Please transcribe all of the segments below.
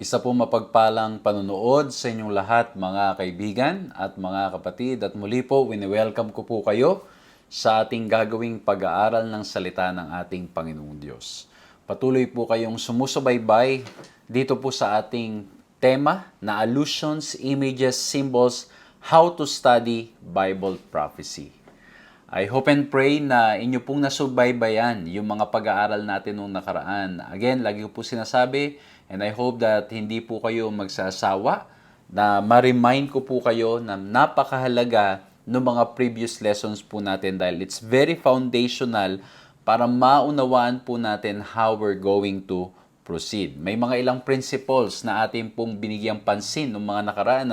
Isa po mapagpalang panunood sa inyong lahat mga kaibigan at mga kapatid. At muli po, wini-welcome ko po kayo sa ating gagawing pag-aaral ng salita ng ating Panginoong Diyos. Patuloy po kayong sumusubaybay dito po sa ating tema na Allusions, Images, Symbols, How to Study Bible Prophecy. I hope and pray na inyo pong nasubaybayan yung mga pag-aaral natin nung nakaraan. Again, lagi ko po sinasabi, and I hope that hindi po kayo magsasawa na ma-remind ko po kayo na napakahalaga ng mga previous lessons po natin dahil it's very foundational para maunawaan po natin how we're going to proceed. May mga ilang principles na atin pong binigyang pansin ng mga nakaraan,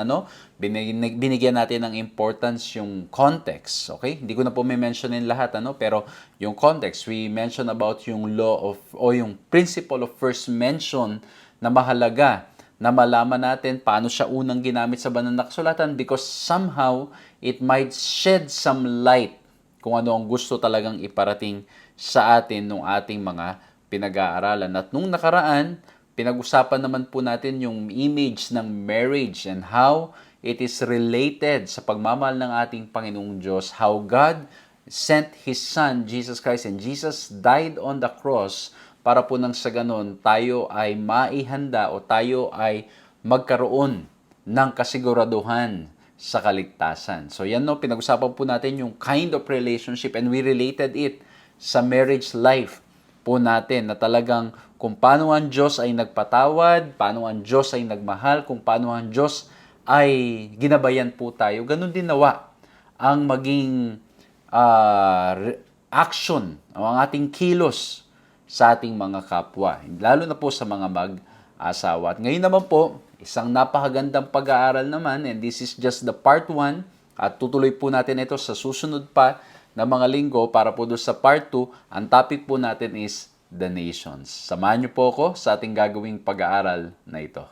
binigyan natin ng importance yung context, okay? Hindi ko na po may mentionin lahat, pero yung context, we mentioned about yung law of, o yung principle of first mention na mahalaga na malaman natin paano siya unang ginamit sa banal na kasulatan because somehow it might shed some light kung ano ang gusto talagang iparating sa atin ng ating mga pinag-aaralan. At nung nakaraan, pinag-usapan naman po natin yung image ng marriage and how it is related sa pagmamahal ng ating Panginoong Diyos, how God sent His Son, Jesus Christ, and Jesus died on the cross para po nang sa ganon tayo ay maihanda o tayo ay magkaroon ng kasiguraduhan sa kaligtasan. So yan no, pinag-usapan po natin yung kind of relationship and we related it sa marriage life po natin na talagang kung paano ang Diyos ay nagpatawad, paano ang Diyos ay nagmahal, kung paano ang Diyos ay ginabayan po tayo. Ganun din nawa ang maging action, ang ating kilos sa ating mga kapwa, lalo na po sa mga mag-asawa. At ngayon naman po, isang napakagandang pag-aaral naman, and this is just the part 1, at tutuloy po natin ito sa susunod pa na mga linggo para po doon sa part 2, ang topic po natin is the nations. Samahan niyo po ako sa ating gagawing pag-aaral na ito.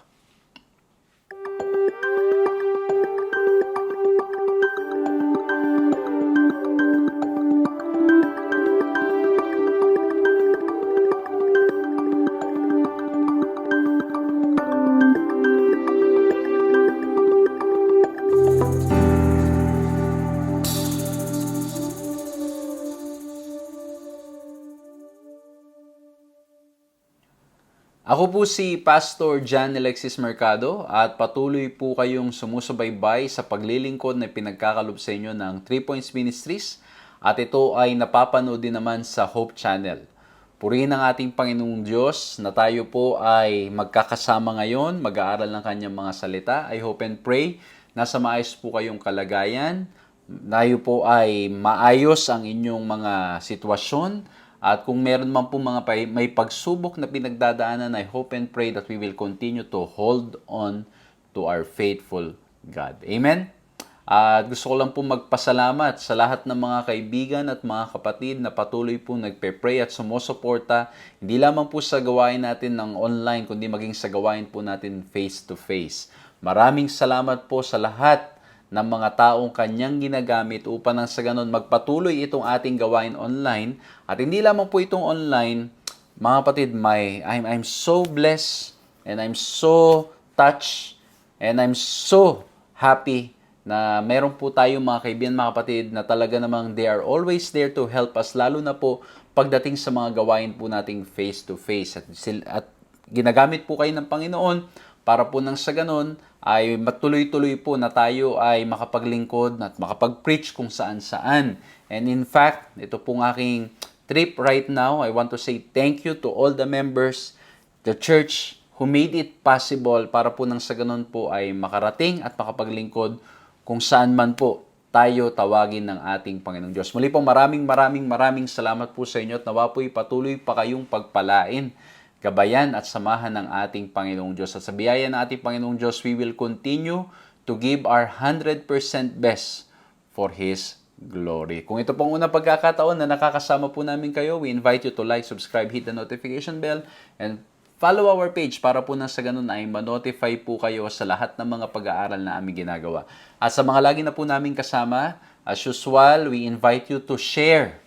Ako po si Pastor John Alexis Mercado at patuloy po kayong sumusubaybay sa paglilingkod na pinagkakalob sa inyo ng 3 Points Ministries at ito ay napapanood din naman sa Hope Channel. Purihin ang ating Panginoong Diyos na tayo po ay magkakasama ngayon, mag-aaral ng kanyang mga salita. I hope and pray nasa maayos po kayong kalagayan, tayo po ay maayos ang inyong mga sitwasyon. At kung meron man po mga may pagsubok na pinagdadaanan, I hope and pray that we will continue to hold on to our faithful God. Amen? At gusto ko lang po magpasalamat sa lahat ng mga kaibigan at mga kapatid na patuloy po nagpe-pray at sumusuporta, hindi lamang po sa gawain natin ng online, kundi maging sa gawain po natin face-to-face. Maraming salamat po sa lahat ng mga taong kanyang ginagamit upang nang sa ganon magpatuloy itong ating gawain online. At hindi lamang po itong online, mga kapatid, I'm so blessed and I'm so touched and I'm so happy na meron po tayong mga kaibigan, mga kapatid, na talaga namang they are always there to help us, lalo na po pagdating sa mga gawain po nating face-to-face. At ginagamit po kayo ng Panginoon para po nang sa ganon ay matuloy-tuloy po na tayo ay makapaglingkod at makapag-preach kung saan-saan. And in fact, ito pong aking trip right now, I want to say thank you to all the members, the church who made it possible para po nang sa ganon po ay makarating at makapaglingkod kung saan man po tayo tawagin ng ating Panginoong Diyos. Muli po maraming salamat po sa inyo at nawa po'y patuloy pa kayong pagpalain, gabayan at samahan ng ating Panginoong Diyos. At sa biyaya ng ating Panginoong Diyos, we will continue to give our 100% best for His glory. Kung ito pong unang pagkakataon na nakakasama po namin kayo, we invite you to like, subscribe, hit the notification bell, and follow our page para po nang sa ganun ay ma-notify po kayo sa lahat ng mga pag-aaral na aming ginagawa. At sa mga lagi na po namin kasama, as usual, we invite you to share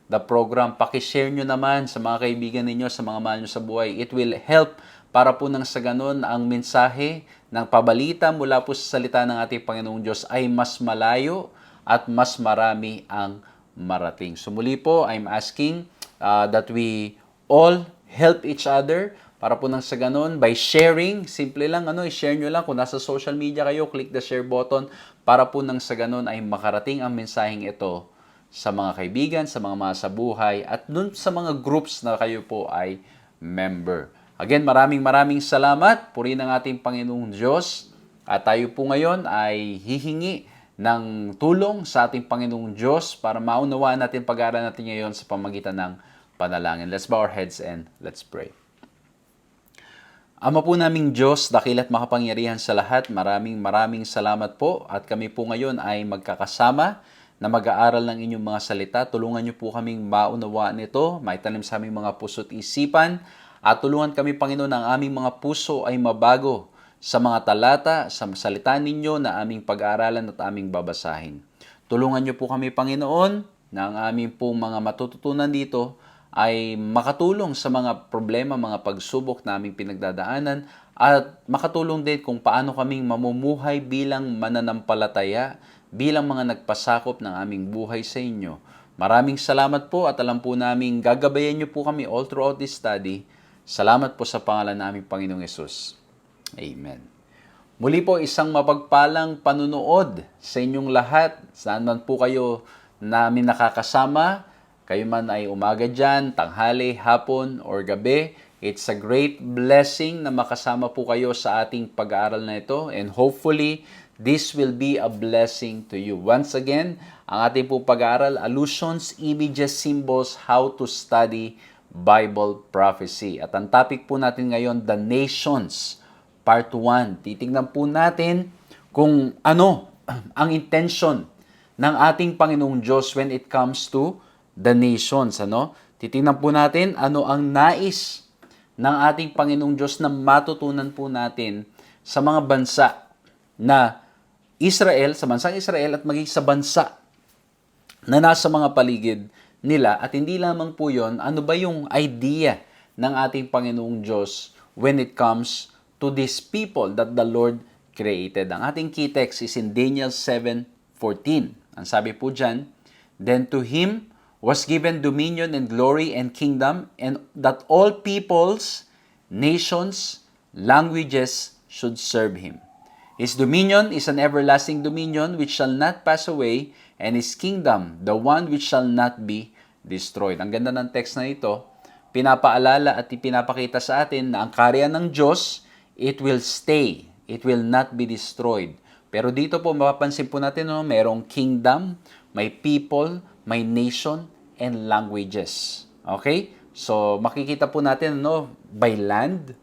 the program. Paki-share nyo naman sa mga kaibigan ninyo, sa mga mahal nyo sa buhay. It will help para po nang sa ganun ang mensahe ng pabalita mula po sa salita ng ating Panginoong Diyos ay mas malayo at mas marami ang marating. So muli po, I'm asking that we all help each other para po nang sa ganun by sharing. Simple lang, i-share nyo lang. Kung nasa social media kayo, click the share button para po nang sa ganun ay makarating ang mensaheng ito sa mga kaibigan, sa mga sa buhay, at dun sa mga groups na kayo po ay member. Again, maraming salamat. Purihin ang ating Panginoong Diyos. At tayo po ngayon ay hihingi ng tulong sa ating Panginoong Diyos para maunawaan natin pag-aaral natin ngayon sa pamagitan ng panalangin. Let's bow our heads and let's pray. Ama po naming Diyos, dakil at makapangyarihan sa lahat, maraming salamat po at kami po ngayon ay magkakasama na mag-aaral ng inyong mga salita. Tulungan niyo po kaming maunawaan ito, maitanim sa aming mga puso't isipan, at tulungan kami, Panginoon, ang aming mga puso ay mabago sa mga talata, sa salita ninyo na aming pag-aaralan at aming babasahin. Tulungan niyo po kami, Panginoon, na ang aming pong mga matututunan dito ay makatulong sa mga problema, mga pagsubok na aming pinagdadaanan at makatulong din kung paano kaming mamumuhay bilang mananampalataya, bilang mga nagpasakop ng aming buhay sa inyo. Maraming salamat po at alam po namin gagabayan niyo po kami all throughout this study. Salamat po sa pangalan ng aming Panginoong Yesus. Amen. Muli po isang mapagpalang panunood sa inyong lahat. Saan man po kayo namin nakakasama, kayo man ay umaga dyan, tanghali, hapon, or gabi. It's a great blessing na makasama po kayo sa ating pag-aaral na ito. And hopefully, this will be a blessing to you. Once again, ang ating po pag-aaral, Allusions, Images, Symbols, How to Study Bible Prophecy. At ang topic po natin ngayon, The Nations, Part 1. Titingnan po natin kung ano ang intention ng ating Panginoong Diyos when it comes to the nations. Titingnan po natin ano ang nais ng ating Panginoong Diyos na matutunan po natin sa mga bansa na Israel, sa bansang Israel at maging sa bansa na nasa mga paligid nila. At hindi lamang po yon, ano ba yung idea ng ating Panginoong Diyos when it comes to these people that the Lord created. Ang ating key text is in Daniel 7:14. Ang sabi po dyan, Then to him was given dominion and glory and kingdom, and that all peoples, nations, languages should serve him. His dominion is an everlasting dominion which shall not pass away, and his kingdom, the one which shall not be destroyed. Ang ganda ng text na ito, pinapaalala at ipinapakita sa atin na ang kaharian ng Diyos, it will stay. It will not be destroyed. Pero dito po, mapapansin po natin, merong kingdom, may people, may nation, and languages. Okay? So, makikita po natin, by land.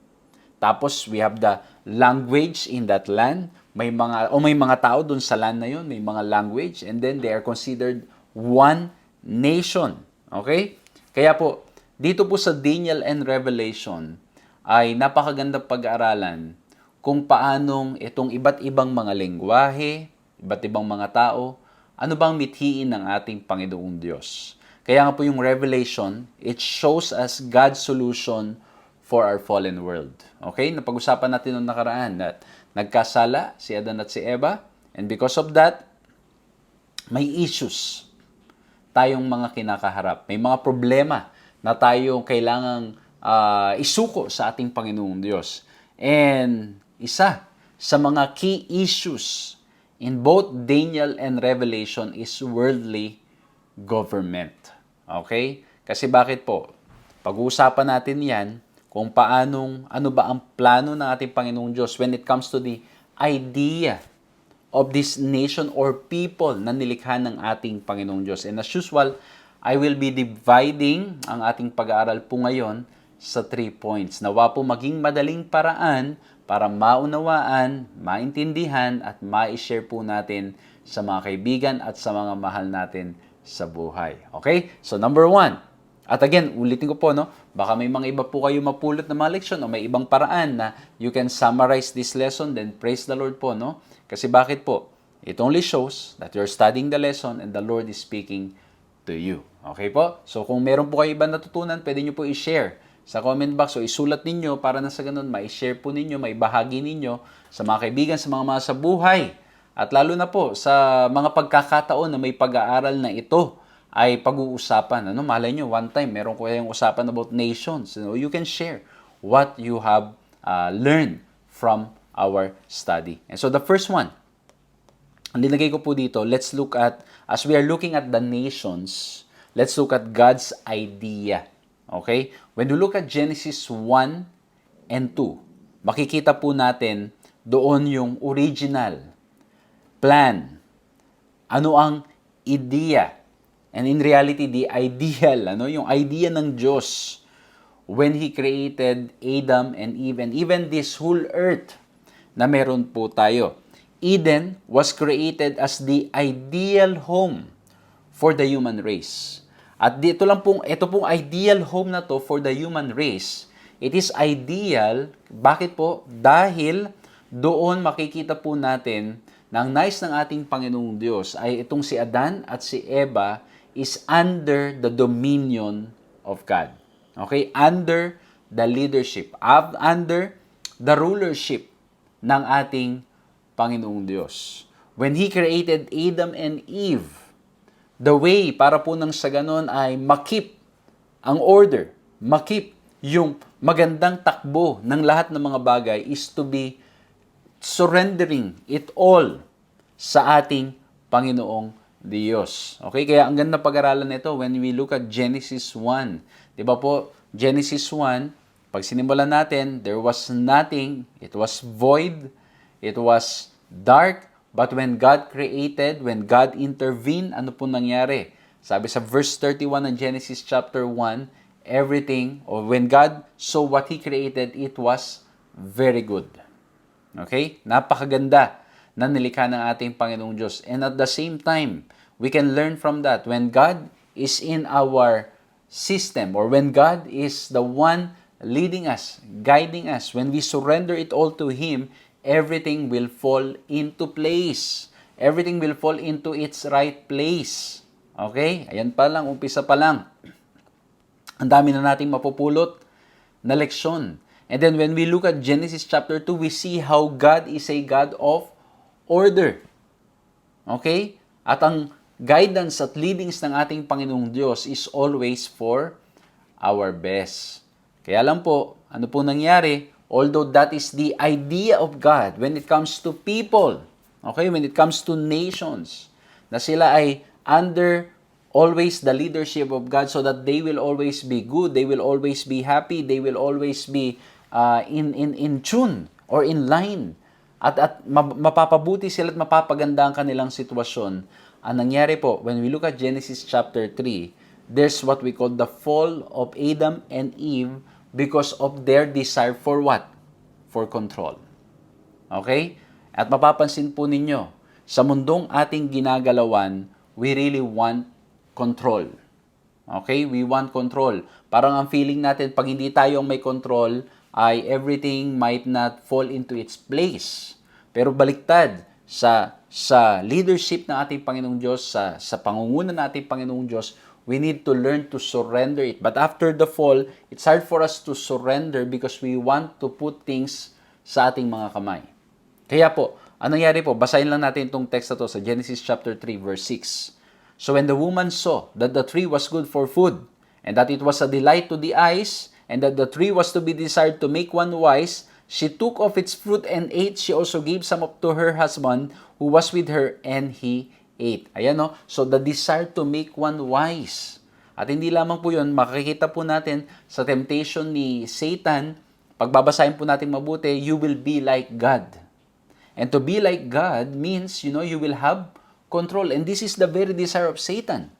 Tapos, we have the language in that land. May mga tao dun sa land na yun, may mga language, and then they are considered one nation. Okay? Kaya po, dito po sa Daniel and Revelation, ay napakaganda pag-aaralan kung paanong itong iba't ibang mga lengguwahe, iba't ibang mga tao, ano bang mithiin ng ating Panginoong Diyos. Kaya nga po yung Revelation, it shows us God's solution for our fallen world. Okay? Napag-usapan natin noong nakaraan na nagkasala si Adan at si Eva, and because of that, may issues tayong mga kinakaharap. May mga problema na tayong kailangang isuko sa ating Panginoong Diyos. And isa sa mga key issues in both Daniel and Revelation is worldly government. Okay? Kasi bakit po? Pag-uusapan natin yan kung ano ba ang plano ng ating Panginoong Diyos when it comes to the idea of this nation or people na nilikha ng ating Panginoong Diyos. And as usual, I will be dividing ang ating pag-aaral po ngayon sa 3 points. Nawa po maging madaling paraan para maunawaan, maintindihan, at ma-share po natin sa mga kaibigan at sa mga mahal natin sa buhay. Okay? So number 1. At again, ulitin ko po, baka may mga iba po kayo mapulot na mga leksyon o may ibang paraan na you can summarize this lesson, then praise the Lord po, Kasi bakit po? It only shows that you're studying the lesson and the Lord is speaking to you. Okay po? So kung meron po kayo ibang natutunan, pwede nyo po i-share sa comment box o isulat ninyo para na sa ganun, ma-share po ninyo, maibahagi ninyo sa mga kaibigan, sa mga sa buhay. At lalo na po sa mga pagkakataon na may pag-aaral na ito ay pag-uusapan. Malay nyo, one time, meron ko kayong usapan about nations. You can share what you have learned from our study. And so the first one, ang linagay ko po dito, let's look at, as we are looking at the nations, let's look at God's idea. Okay? When we look at Genesis 1 and 2, makikita po natin doon yung original plan. Ano ang idea? And in reality, the ideal, yung idea ng Diyos when He created Adam and Eve, and even this whole earth na meron po tayo. Eden was created as the ideal home for the human race. At ito pong ideal home na to for the human race, it is ideal, bakit po? Dahil doon makikita po natin na ang nais ng ating Panginoong Diyos ay itong si Adan at si Eva, is under the dominion of God. Okay? Under the leadership, under the rulership ng ating Panginoong Diyos. When He created Adam and Eve, the way para po nang sa ganon ay makip ang order, makip yung magandang takbo ng lahat ng mga bagay is to be surrendering it all sa ating Panginoong Diyos. Okay? Kaya ang ganda pag-aralan nito when we look at Genesis 1. Di ba po, Genesis 1, pag sinimulan natin, there was nothing, it was void, it was dark, but when God created, when God intervened, ano po nangyari? Sabi sa verse 31 ng Genesis chapter 1, everything, or when God saw what He created, it was very good. Okay? Napakaganda na nilikha ng ating Panginoong Diyos. And at the same time, we can learn from that. When God is in our system, or when God is the one leading us, guiding us, when we surrender it all to Him, everything will fall into place. Everything will fall into its right place. Okay? Ayan pa lang, umpisa pa lang. Ang dami na nating mapupulot na leksyon. And then when we look at Genesis chapter 2, we see how God is a God of order. Okay? At ang guidance at leadings ng ating Panginoong Diyos is always for our best. Kaya lang po, ano po nangyari? Although that is the idea of God when it comes to people, okay, when it comes to nations, na sila ay under always the leadership of God so that they will always be good, they will always be happy, they will always be in tune or in line. At mapapabuti sila at mapapaganda ang kanilang sitwasyon. Ang nangyari po, when we look at Genesis chapter 3, there's what we call the fall of Adam and Eve because of their desire for what? For control. Okay? At mapapansin po ninyo, sa mundong ating ginagalawan, we really want control. Okay? We want control. Parang ang feeling natin, pag hindi tayo may control, ay everything might not fall into its place. Pero baliktad, sa leadership ng ating Panginoong Diyos, sa pangunguna ng ating Panginoong Diyos, we need to learn to surrender it. But after the fall, it's hard for us to surrender because we want to put things sa ating mga kamay. Kaya po, anong nangyari po? Basahin lang natin itong text na to sa Genesis chapter 3 verse 6. So when the woman saw that the tree was good for food, and that it was a delight to the eyes, and that the tree was to be desired to make one wise, she took of its fruit and ate. She also gave some up to her husband who was with her, and he ate. Ayan no? So the desire to make one wise. At hindi lamang po yun, makikita po natin sa temptation ni Satan, pagbabasahin po natin mabuti, you will be like God. And to be like God means, you will have control. And this is the very desire of Satan.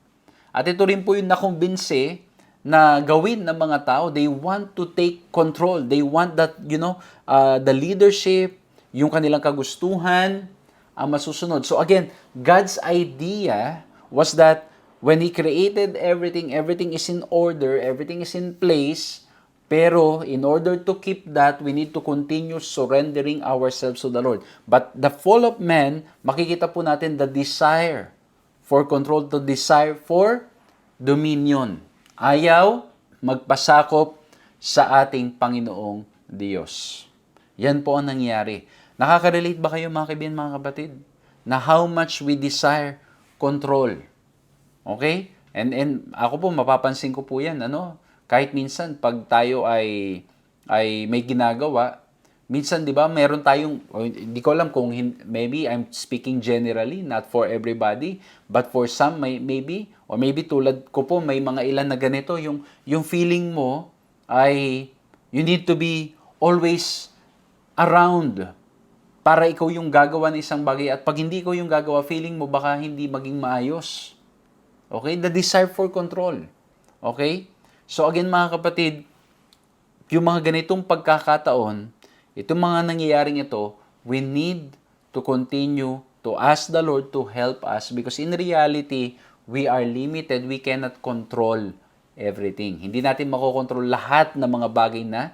At ito rin po yung nakumbinse na gawin ng mga tao. They want to take control. They want that, the leadership, yung kanilang kagustuhan, ang masusunod. So again, God's idea was that when He created everything, everything is in order, everything is in place, pero in order to keep that, we need to continue surrendering ourselves to the Lord. But the fall of man, makikita po natin the desire for control, the desire for dominion. Ayaw magpasakop sa ating Panginoong Diyos. Yan po ang nangyari. Nakaka-relate ba kayo mga kaibigan, mga kapatid? Na how much we desire control. Okay? And ako po, mapapansin ko po yan. Kahit minsan, pag tayo ay may ginagawa, minsan, di ba, meron tayong, hindi ko alam kung, maybe I'm speaking generally, not for everybody, but for some, maybe, or maybe tulad ko po, may mga ilan na ganito, yung feeling mo ay, you need to be always around para ikaw yung gagawa ng isang bagay. At pag hindi ko yung gagawa, feeling mo baka hindi maging maayos. Okay? The desire for control. Okay? So again, mga kapatid, yung mga ganitong pagkakataon, itong mga nangyayaring ito, we need to continue to ask the Lord to help us because in reality, we are limited. We cannot control everything. Hindi natin makokontrol lahat ng mga bagay na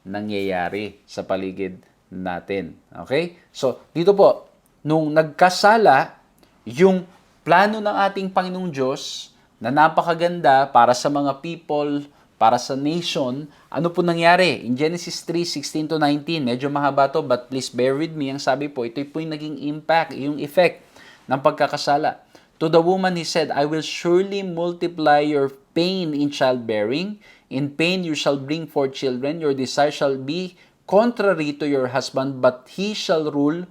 nangyayari sa paligid natin. Okay? So, dito po, nung nagkasala, yung plano ng ating Panginoong Diyos na napakaganda para sa mga people, para sa nation. Ano po nangyari? In Genesis 3:16 to 19, medyo mahaba to, but please bear with me. Ang sabi po, ito po yung naging impact, yung effect ng pagkakasala. To the woman, he said, I will surely multiply your pain in childbearing. In pain you shall bring forth children. Your desire shall be contrary to your husband, but he shall rule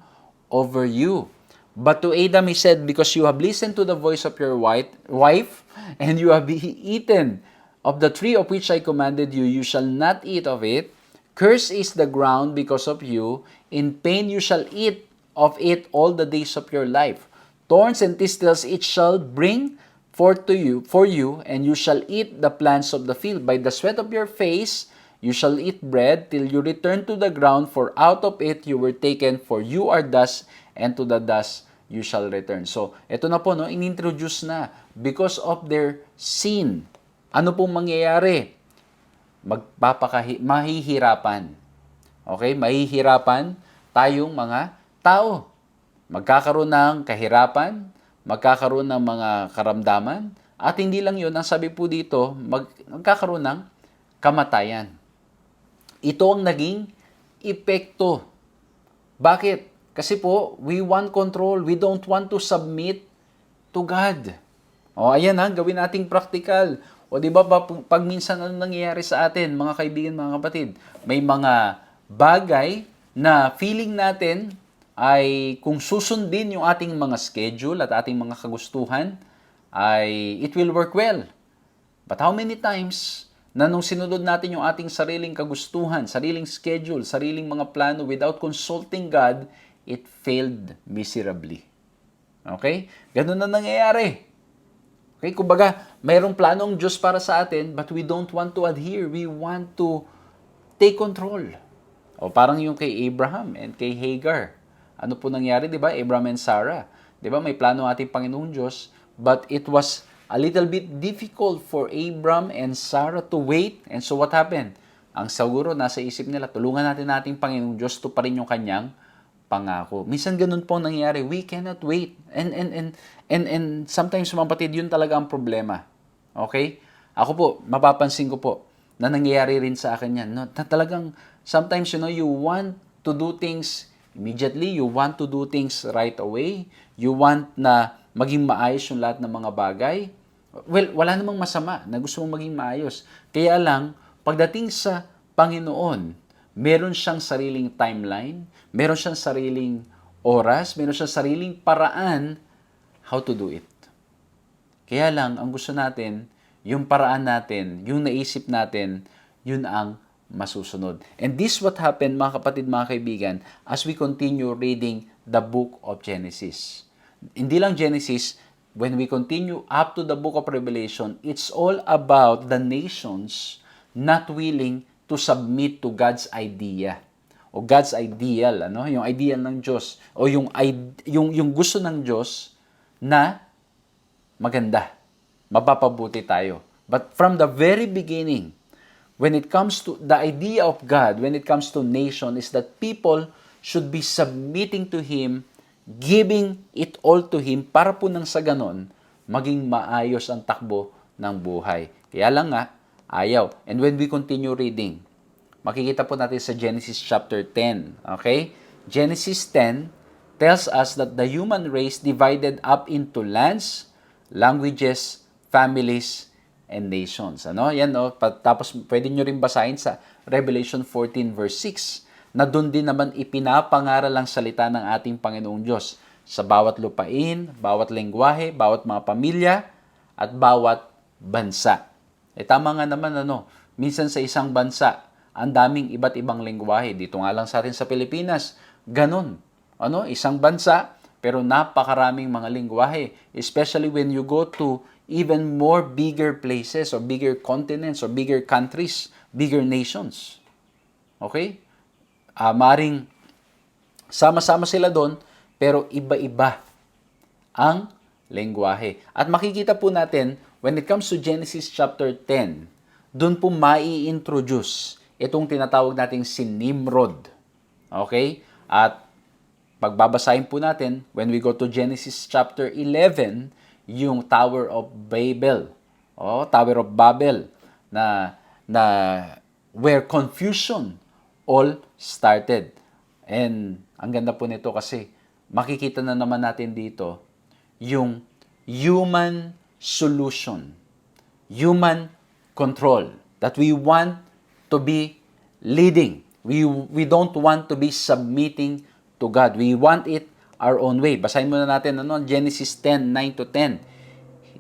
over you. But to Adam he said, because you have listened to the voice of your wife, and you have eaten of the tree of which I commanded you, you shall not eat of it. Cursed is the ground because of you. In pain you shall eat of it all the days of your life. Thorns and thistles it shall bring forth to you for you, and you shall eat the plants of the field. By the sweat of your face you shall eat bread till you return to the ground, for out of it you were taken, for you are dust, and to the dust you shall return. So, ito na po, no, inintroduce na. Because of their sin, ano pong mangyayari? Mahihirapan. Okay? Mahihirapan tayong mga tao. Magkakaroon ng kahirapan, magkakaroon ng mga karamdaman, at hindi lang yun, ang sabi po dito, magkakaroon ng kamatayan. Ito ang naging epekto. Bakit? Kasi po, we want control. We don't want to submit to God. O, ayan ha, gawin nating practical. O, di ba, pag minsan ano nangyayari sa atin, mga kaibigan, mga kapatid, may mga bagay na feeling natin ay kung susundin yung ating mga schedule at ating mga kagustuhan, ay it will work well. But how many times na nung sinunod natin yung ating sariling kagustuhan, sariling schedule, sariling mga plano without consulting God, it failed miserably. Okay? Ganun na nangyayari. Okay? Kumbaga, mayroong planong Diyos para sa atin, but we don't want to adhere. We want to take control. O parang yung kay Abraham and kay Hagar. Ano po nangyari, di ba? Abraham and Sarah. Di ba? May plano ating Panginoong Diyos, but it was a little bit difficult for Abraham and Sarah to wait. And so what happened? Ang siguro nasa isip nila, tulungan natin ating Panginoong Diyos to pa rin yung kanyang pangako. Minsan ganun po nangyayari. We cannot wait. And sometimes, mga kapatid, yun talaga ang problema. Okay? Ako po, mapapansin ko po, na nangyayari rin sa akin yan. No? Na talagang, sometimes, you want to do things immediately. You want to do things right away. You want na maging maayos yung lahat ng mga bagay. Well, wala namang masama na gusto mong maging maayos. Kaya lang, pagdating sa Panginoon, meron siyang sariling timeline, meron siyang sariling oras, meron siyang sariling paraan how to do it. Kaya lang, ang gusto natin, yung paraan natin, yung naisip natin, yun ang masusunod. And this what happened, mga kapatid, mga kaibigan, as we continue reading the book of Genesis. Hindi lang Genesis, when we continue up to the book of Revelation, it's all about the nations not willing to submit to God's idea o God's ideal, yung ideal ng Diyos o yung gusto ng Diyos na maganda, mapapabuti tayo. But from the very beginning, when it comes to the idea of God, when it comes to nation, is that people should be submitting to Him, giving it all to Him para po nang sa ganon, maging maayos ang takbo ng buhay. Kaya lang nga, ayaw. And when we continue reading, makikita po natin sa Genesis chapter 10. Okay? Genesis 10 tells us that the human race divided up into lands, languages, families, and nations. Yan, tapos pwede nyo rin basahin sa Revelation 14 verse 6 na doon din naman ipinapangaral ang salita ng ating Panginoong Diyos sa bawat lupain, bawat lengguwahe, bawat mga pamilya, at bawat bansa. Tama nga naman, minsan sa isang bansa, ang daming iba't ibang lengguwahe. Dito nga lang sa atin sa Pilipinas, ganun. Isang bansa, pero napakaraming mga lengguwahe. Especially when you go to even more bigger places or bigger continents or bigger countries, bigger nations. Okay? Maring sama-sama sila doon, pero iba-iba ang lengguwahe. At makikita po natin, when it comes to Genesis chapter 10, doon po mai-introduce itong tinatawag nating si Nimrod. Okay? At pagbabasahin po natin, when we go to Genesis chapter 11, yung Tower of Babel. Tower of Babel na where confusion all started. And ang ganda po nito kasi makikita na naman natin dito yung human solution, human control that we want to be leading. We don't want to be submitting to God. We want it our own way. Basahin muna natin Genesis 10:9 to 10.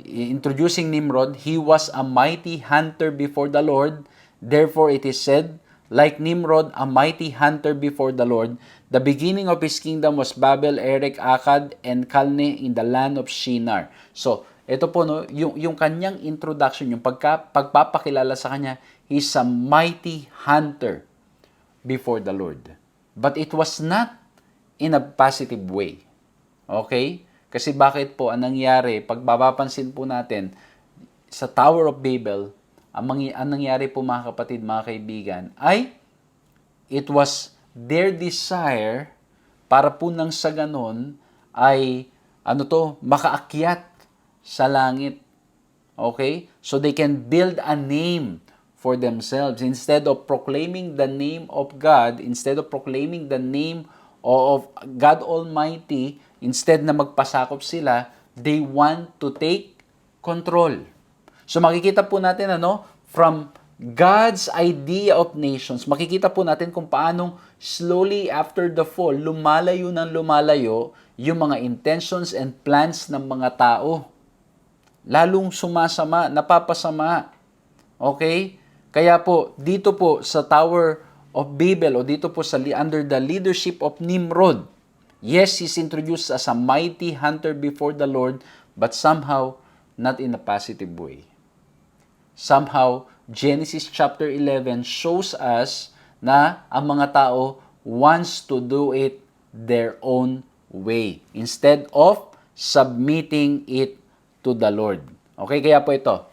Introducing Nimrod, he was a mighty hunter before the Lord. Therefore it is said, like Nimrod, a mighty hunter before the Lord, the beginning of his kingdom was Babel, Erech, Akkad, and Calneh in the land of Shinar. So, ito po, yung kanyang introduction, yung pagpapakilala sa kanya, he's a mighty hunter before the Lord. But it was not in a positive way. Okay? Kasi bakit po, ang nangyari, pag mapapansin po natin, sa Tower of Babel, ang nangyari po mga kapatid, mga kaibigan, ay it was their desire para po nang sa ganon ay makaakyat sa langit. Okay? So they can build a name for themselves. Instead of proclaiming the name of God, instead of proclaiming the name of God Almighty, instead na magpasakop sila, they want to take control. So makikita po natin from God's idea of nations, makikita po natin kung paanong slowly after the fall, lumalayo yung mga intentions and plans ng mga tao. Lalong sumasama, napapasama. Okay? Kaya po, dito po sa Tower of Babel, o dito po under the leadership of Nimrod, yes, he's introduced as a mighty hunter before the Lord, but somehow not in a positive way. Somehow, Genesis chapter 11 shows us na ang mga tao wants to do it their own way instead of submitting it to the Lord. Okay, kaya po ito.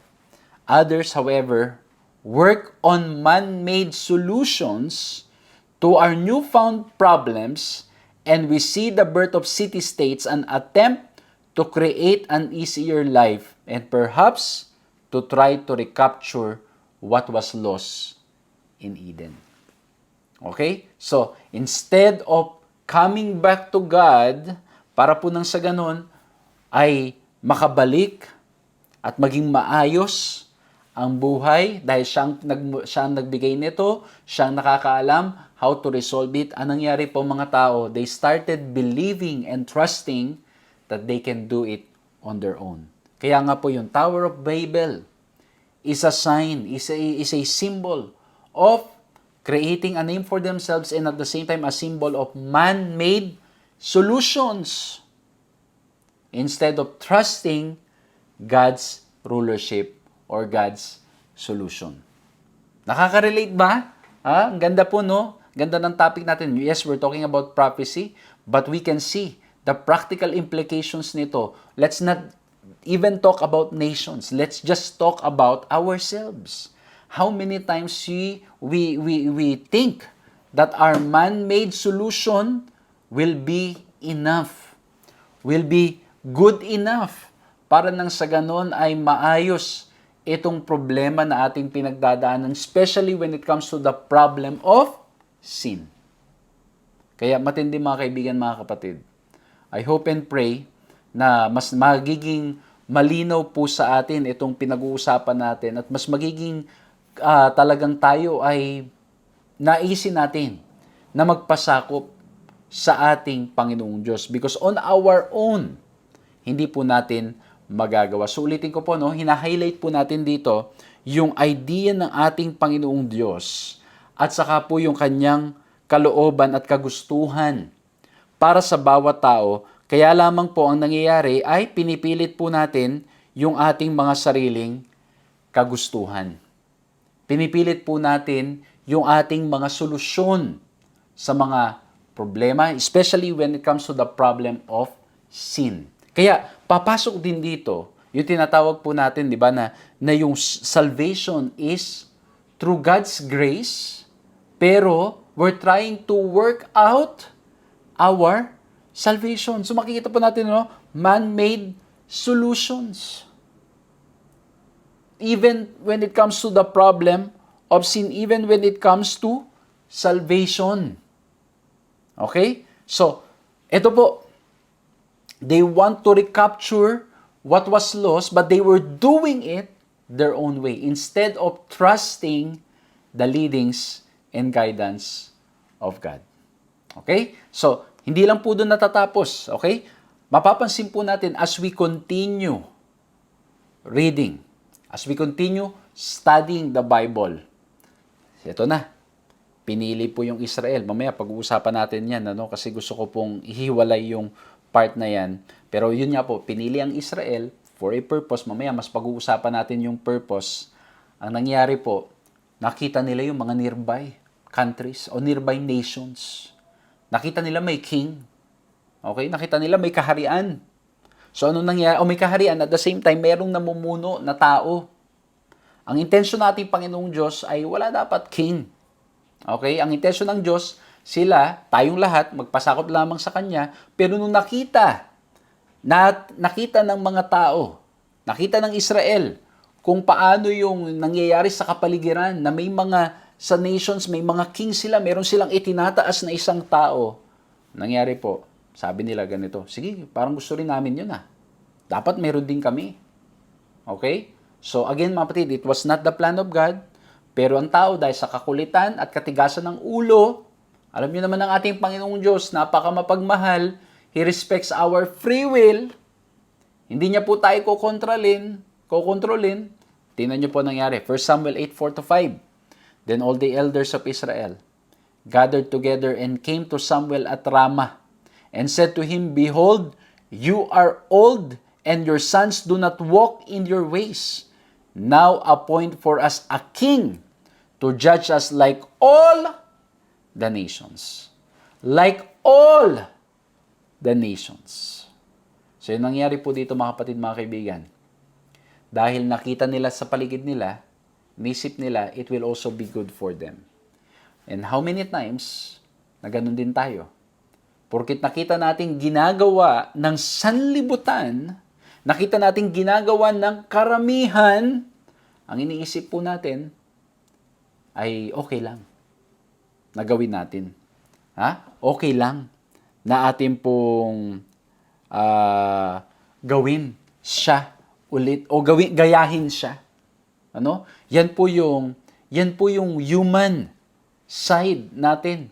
Others, however, work on man-made solutions to our newfound problems, and we see the birth of city-states, an attempt to create an easier life, and perhaps to try to recapture what was lost in Eden. Okay? So, instead of coming back to God, para po nang sa ganon, ay makabalik at maging maayos ang buhay dahil siyang nagbigay nito, siyang nakakaalam how to resolve it. Anong nangyari po mga tao? They started believing and trusting that they can do it on their own. Kaya nga po yung Tower of Babel is a sign, is a symbol of creating a name for themselves and at the same time a symbol of man-made solutions instead of trusting God's rulership or God's solution. Nakaka-relate ba? Ang ganda po, no? Ganda ng topic natin. Yes, we're talking about prophecy, but we can see the practical implications nito. Let's not even talk about nations. Let's just talk about ourselves. How many times we think that our man-made solution will be enough, will be good enough para nang sa ganon ay maayos itong problema na ating pinagdadaanan, especially when it comes to the problem of sin. Kaya matindi mga kaibigan, mga kapatid. I hope and pray na mas magiging malinaw po sa atin itong pinag-uusapan natin at mas magiging talagang tayo ay naisin natin na magpasakop sa ating Panginoong Diyos. Because on our own, hindi po natin magagawa. So ulitin ko po, hina-highlight po natin dito yung idea ng ating Panginoong Diyos at saka po yung kanyang kalooban at kagustuhan para sa bawat tao. Kaya lamang po ang nangyayari ay pinipilit po natin yung ating mga sariling kagustuhan. Pinipilit po natin yung ating mga solusyon sa mga problema, especially when it comes to the problem of sin. Kaya papasok din dito yung tinatawag po natin, di ba, na yung salvation is through God's grace, pero we're trying to work out our salvation. So makikita po natin, man-made solutions. even when it comes to the problem of sin, even when it comes to salvation. Okay? So, ito po, they want to recapture what was lost, but they were doing it their own way instead of trusting the leadings and guidance of God. Okay? So, hindi lang po doon natatapos. Okay? Mapapansin po natin as we continue reading, as we continue studying the Bible, ito na, pinili po yung Israel. Mamaya pag-uusapan natin yan, ano? Kasi gusto ko pong ihiwalay yung part na yan. Pero yun nga po, pinili ang Israel for a purpose. Mamaya mas pag-uusapan natin yung purpose. Ang nangyari po, nakita nila yung mga nearby countries o nearby nations. Nakita nila may king. Okay? Nakita nila may kaharian. So ano nangyari? O may kaharian, at the same time, merong namumuno na tao. Ang intensyon nating Panginoong Diyos ay wala dapat king. Okay? Ang intensyon ng Diyos, sila, tayong lahat, magpasakop lamang sa Kanya. Pero nung nakita ng mga tao, nakita ng Israel, kung paano yung nangyayari sa kapaligiran, na may mga, sa nations, may mga king sila, meron silang itinataas na isang tao. Nangyari po, sabi nila ganito, sige, parang gusto rin namin yun Dapat meron din kami. Okay? So again mga kapatid, it was not the plan of God, pero ang tao dahil sa kakulitan at katigasan ng ulo, alam niyo naman ang ating Panginoong Diyos, napaka mapagmahal, He respects our free will, hindi niya po tayo kokontrolin. Tingnan niyo po nangyari, 1 Samuel 8:4-5. Then all the elders of Israel gathered together and came to Samuel at Ramah and said to him, Behold, you are old, and your sons do not walk in your ways. Now appoint for us a king to judge us like all the nations. Like all the nations. So yung nangyari po dito mga kapatid, mga kaibigan, dahil nakita nila sa paligid nila, nisip nila, it will also be good for them. And how many times na ganun din tayo? Porkit nakita natin ginagawa ng sanlibutan, nakita natin ginagawa ng karamihan, ang iniisip po natin ay okay lang na gawin natin. Okay lang na atin pong gawin siya ulit o gayahin siya. Ano? Yan po yung human side natin.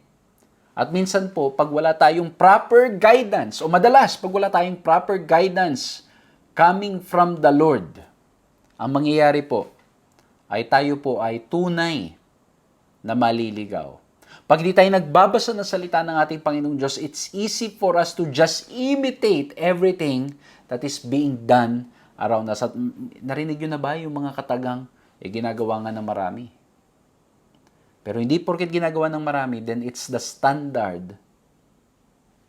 At minsan po, pag wala tayong proper guidance, o madalas, pag wala tayong proper guidance coming from the Lord, ang mangyayari po, ay tayo po ay tunay na maliligaw. Pag di tayo nagbabasa ng salita ng ating Panginoong Diyos, it's easy for us to just imitate everything that is being done around us. At narinig nyo na ba yung mga katagang, ginagawa nga ng marami? Pero hindi porket ginagawa ng marami, then it's the standard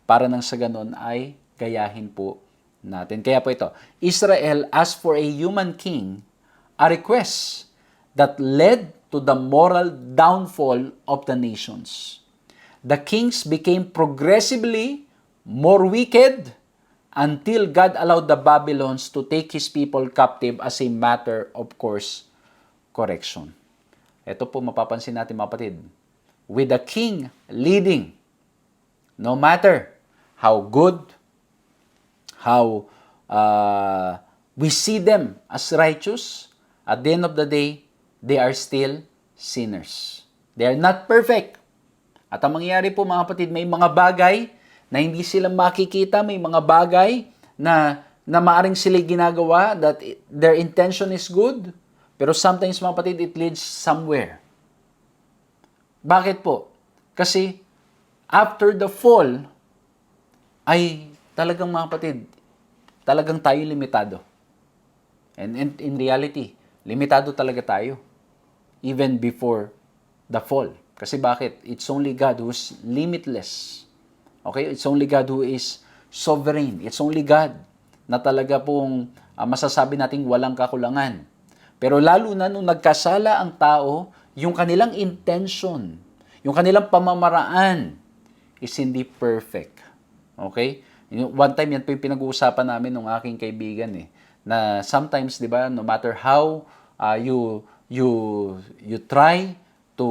para nang sa ganon ay gayahin po natin. Kaya po ito, Israel asked for a human king, a request that led to the moral downfall of the nations. The kings became progressively more wicked until God allowed the Babylons to take His people captive as a matter of course correction. Ito po mapapansin natin mga kapatid. With the king leading, no matter how good, how we see them as righteous, at the end of the day, they are still sinners. They are not perfect. At ang mangyayari po mga kapatid, may mga bagay na hindi sila makikita, may mga bagay na maaring sila ginagawa that their intention is good, pero sometimes mga kapatid, it leads somewhere. Bakit po? Kasi after the fall, ay talagang mga kapatid, talagang tayo limitado. And in reality, limitado talaga tayo. Even before the fall. Kasi bakit? It's only God who's limitless. Okay? It's only God who is sovereign. It's only God na talaga pong masasabi nating walang kakulangan. Pero lalo na nung nagkasala ang tao, yung kanilang intention, yung kanilang pamamaraan is hindi perfect. Okay? One time, yan po yung pinag-uusapan namin ng aking kaibigan na sometimes, di ba, no matter how you try to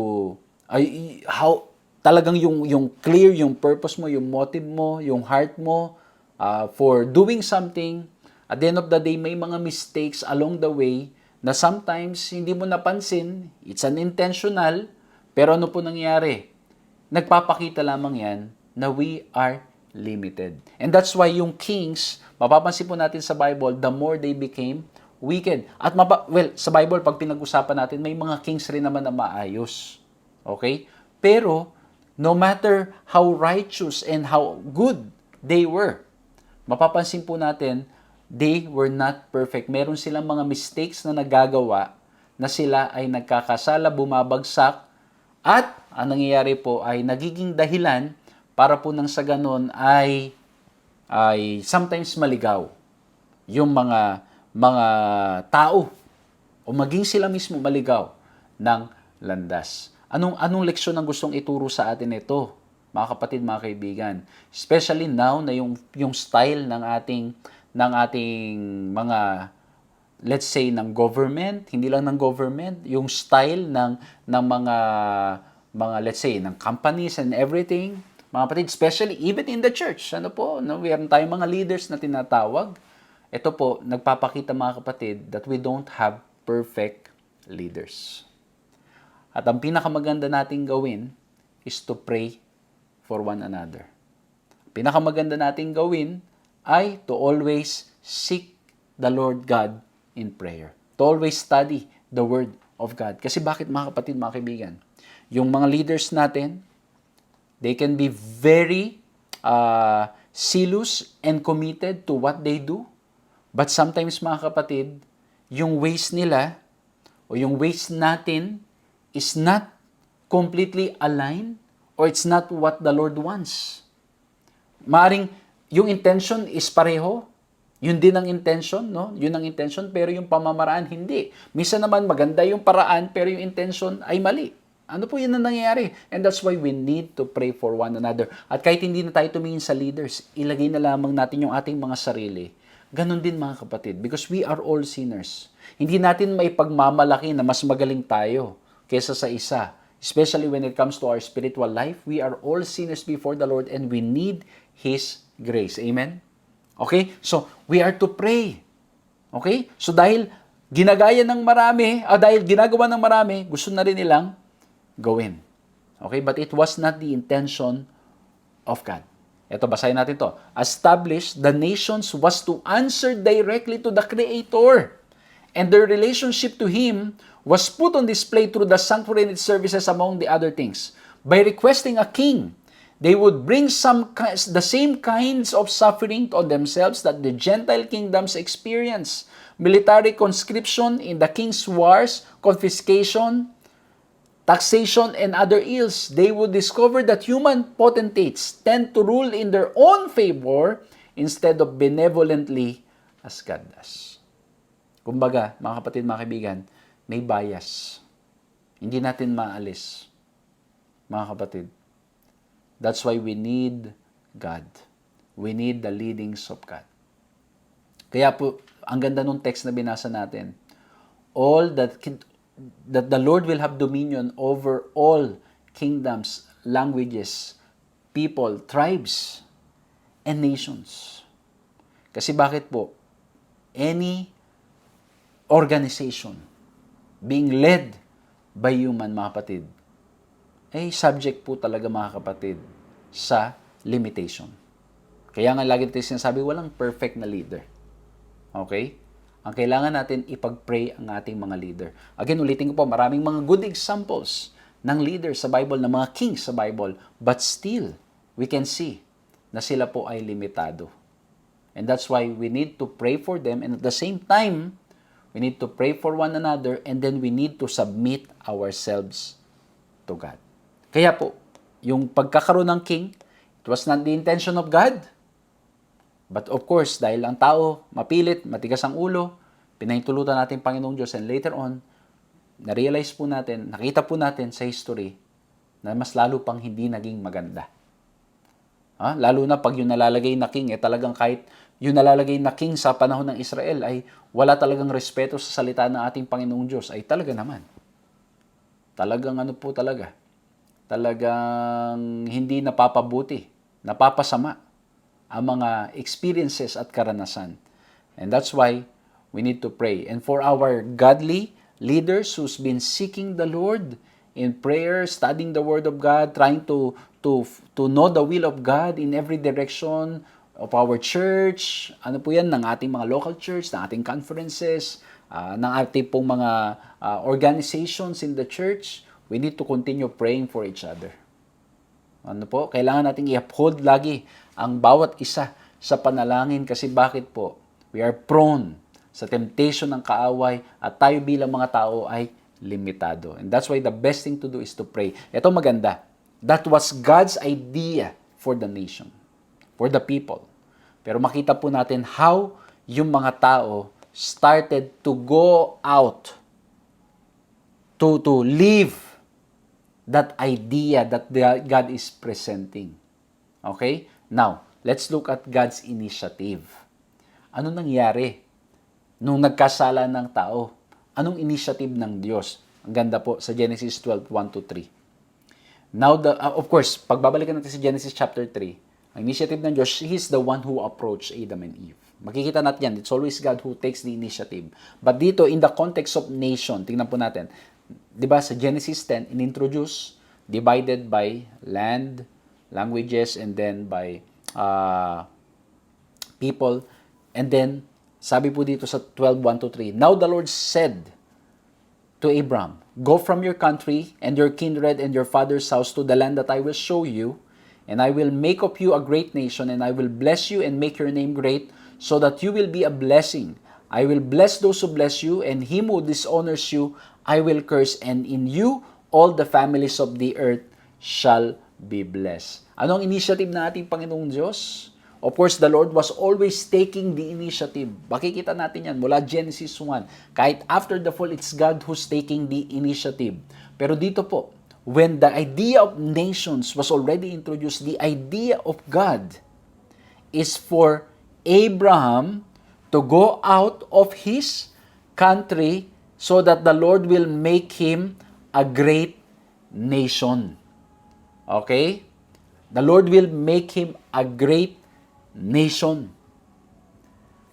how talagang yung clear yung purpose mo, yung motive mo, yung heart mo for doing something. At the end of the day, may mga mistakes along the way na sometimes hindi mo napansin, it's unintentional, pero ano po nangyari? Nagpapakita lamang yan na we are limited. And that's why yung kings, mapapansin po natin sa Bible, the more they became wicked. At sa Bible, pag pinag-usapan natin, may mga kings rin naman na maayos. Okay? Pero, no matter how righteous and how good they were, mapapansin po natin, they were not perfect. Meron silang mga mistakes na nagagawa na sila ay nagkakasala, bumabagsak, at ang nangyayari po ay nagiging dahilan para po nang sa ganon ay sometimes maligaw yung mga tao o maging sila mismo maligaw ng landas. Anong leksyon ang gustong ituro sa atin ito, mga kapatid, mga kaibigan? Especially now na yung style ng ating mga, let's say, ng government, hindi lang ng government, yung style ng mga let's say ng companies and everything, mga kapatid, especially even in the church. Meron tayong mga leaders na tinatawag. Ito po, nagpapakita, mga kapatid, that we don't have perfect leaders. At ang pinakamaganda nating gawin is to pray for one another. Pinakamaganda nating gawin ay to always seek the Lord God in prayer. To always study the Word of God. Kasi bakit, mga kapatid, mga kaibigan? Yung mga leaders natin, they can be very zealous and committed to what they do. But sometimes, mga kapatid, yung ways nila o yung ways natin is not completely aligned or it's not what the Lord wants. Maaring yung intention is pareho. Yun din ang intention, no? Yun ang intention, pero yung pamamaraan hindi. Minsan naman maganda yung paraan, pero yung intention ay mali. Ano po yun ang nangyayari? And that's why we need to pray for one another. At kahit hindi na tayo tumingin sa leaders, ilagay na lamang natin yung ating mga sarili. Ganon din, mga kapatid, because we are all sinners. Hindi natin maipagmamalaki na mas magaling tayo kesa sa isa. Especially when it comes to our spiritual life, we are all sinners before the Lord and we need His grace. Amen? Okay? So, we are to pray. Okay? So, dahil ginagaya ng marami, dahil ginagawa ng marami, gusto na rin nilang gawin. Okay? But it was not the intention of God. Ito, basahin natin to. Established the nations was to answer directly to the Creator. And their relationship to Him was put on display through the sanctuary and its services, among the other things. By requesting a king, they would bring the same kinds of suffering on themselves that the Gentile kingdoms experience. Military conscription in the king's wars, confiscation, taxation, and other ills. They would discover that human potentates tend to rule in their own favor instead of benevolently as God does. Kumbaga, mga kapatid, mga kaibigan, may bias. Hindi natin maalis, mga kapatid. That's why we need God. We need the leadings of God. Kaya po, ang ganda nung text na binasa natin. All that the Lord will have dominion over all kingdoms, languages, people, tribes, and nations. Kasi bakit po? Any organization being led by human, mga kapatid, ay subject po talaga, mga kapatid, sa limitation. Kaya nga lagi natin sinasabi, walang perfect na leader. Okay? Ang kailangan natin, ipag-pray ang ating mga leader. Again, ulitin ko po, maraming mga good examples ng leaders sa Bible, ng mga kings sa Bible, but still, we can see na sila po ay limitado. And that's why we need to pray for them, and at the same time, we need to pray for one another, and then we need to submit ourselves to God. Kaya po, yung pagkakaroon ng king, it was not the intention of God. But of course, dahil ang tao mapilit, matigas ang ulo, pinahintulutan natin Panginoong Diyos, and later on, na-realize po natin, nakita po natin sa history, na mas lalo pang hindi naging maganda. Lalo na pag yung nalalagay na king, talagang kahit yung nalalagay na king sa panahon ng Israel ay wala talagang respeto sa salita ng ating Panginoong Diyos, ay talaga naman. Talagang ano po talaga, talagang hindi napapabuti, napapasama ang mga experiences at karanasan. And that's why we need to pray. And for our godly leaders who's been seeking the Lord in prayer, studying the Word of God, trying to know the will of God in every direction of our church, ano po yan, ng ating mga local church, ng ating conferences, ng ating pong mga organizations in the church, we need to continue praying for each other. Ano po? Kailangan nating i-uphold lagi ang bawat isa sa panalangin kasi bakit po? We are prone sa temptation ng kaaway at tayo bilang mga tao ay limitado. And that's why the best thing to do is to pray. Ito maganda. That was God's idea for the nation, for the people. Pero makita po natin how yung mga tao started to go out to live that idea that God is presenting. Okay? Now, let's look at God's initiative. Ano nangyari nung nagkasala ng tao? Anong initiative ng Diyos? Ang ganda po sa Genesis 12, 1-3. Now, of course, pagbabalikan natin sa Genesis chapter 3, ang initiative ng Diyos, He's the one who approached Adam and Eve. Makikita natin yan. It's always God who takes the initiative. But dito, in the context of nation, tingnan po natin, di ba sa Genesis 10, in-introduce, divided by land, languages, and then by people. And then, sabi po dito sa 12, 1-3, Now the Lord said to Abram, Go from your country and your kindred and your father's house to the land that I will show you, and I will make of you a great nation, and I will bless you and make your name great, so that you will be a blessing. I will bless those who bless you, and him who dishonors you, I will curse, and in you all the families of the earth shall be blessed. Anong initiative na ating Panginoong Diyos? Of course, the Lord was always taking the initiative. Makikita natin yan mula Genesis 1. Kahit after the fall, it's God who's taking the initiative. Pero dito po, when the idea of nations was already introduced, the idea of God is for Abraham to go out of his country so that the Lord will make him a great nation. Okay? The Lord will make him a great nation.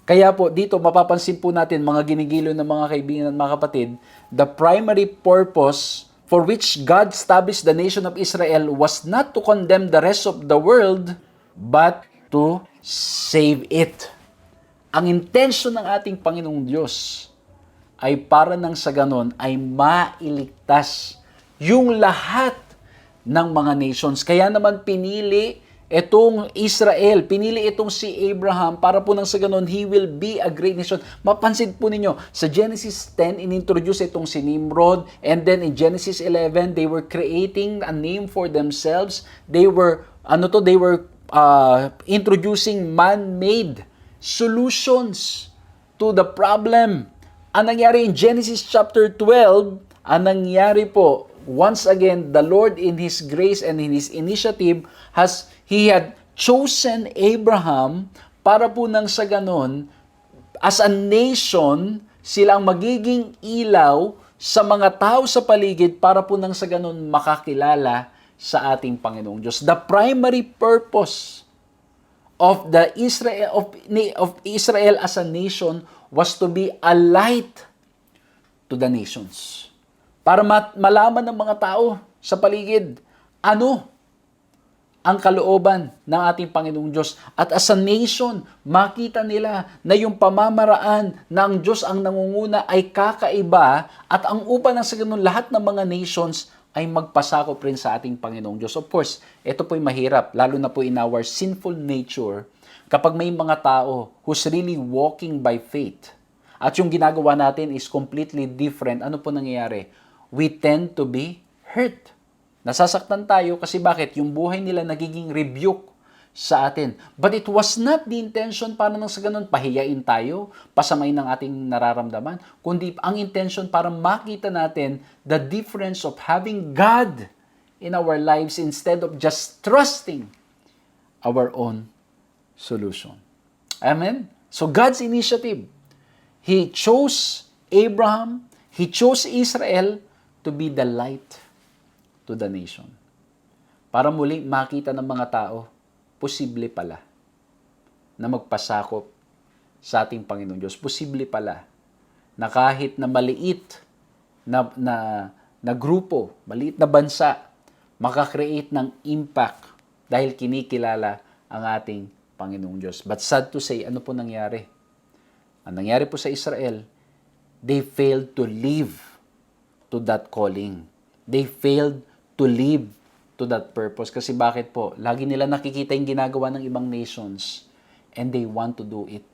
Kaya po, dito mapapansin po natin, mga ginigilo ng mga kaibigan at mga kapatid, the primary purpose for which God established the nation of Israel was not to condemn the rest of the world, but to save it. Ang intensyon ng ating Panginoong Diyos ay para nang sa ganon ay mailigtas yung lahat ng mga nations. Kaya naman pinili itong Israel, pinili itong si Abraham para po nang sa ganon, he will be a great nation. Mapansin po ninyo, sa Genesis 10, inintroduce itong si Nimrod, and then in Genesis 11, they were creating a name for themselves. They were, introducing man-made solutions to the problem. Ang nangyari in Genesis chapter 12, ang nangyari po, once again, the Lord in His grace and in His initiative, He had chosen Abraham para po nang sa ganon, as a nation, sila ang magiging ilaw sa mga tao sa paligid para po nang sa ganon makakilala sa ating Panginoong Diyos. The primary purpose of Israel as a nation was to be a light to the nations. Para malaman ng mga tao sa paligid, ano ang kalooban ng ating Panginoong Diyos. At as a nation, makita nila na yung pamamaraan na ang Diyos ang nangunguna ay kakaiba at ang upa ng sa ganun lahat ng mga nations ay magpasakop rin sa ating Panginoong Diyos. Of course, ito po'y mahirap, lalo na po in our sinful nature, kapag may mga tao who's really walking by faith at yung ginagawa natin is completely different, ano po nangyayari? We tend to be hurt. Nasasaktan tayo kasi bakit? Yung buhay nila nagiging rebuke sa atin. But it was not the intention para nang sa ganun pahiyain tayo, pasamain ng ating nararamdaman, kundi ang intention para makita natin the difference of having God in our lives instead of just trusting our own solution. Amen? So God's initiative. He chose Abraham, He chose Israel to be the light to the nation. Para muli makita ng mga tao, posible pala na magpasakop sa ating Panginoon Diyos. Posible pala na kahit na maliit na grupo, maliit na bansa, makakreate ng impact dahil kinikilala ang ating Panginoong Diyos. But sad to say, ano po nangyari? Ang nangyari po sa Israel, they failed to live to that calling. They failed to live to that purpose. Kasi bakit po? Lagi nila nakikita yung ginagawa ng ibang nations and they want to do it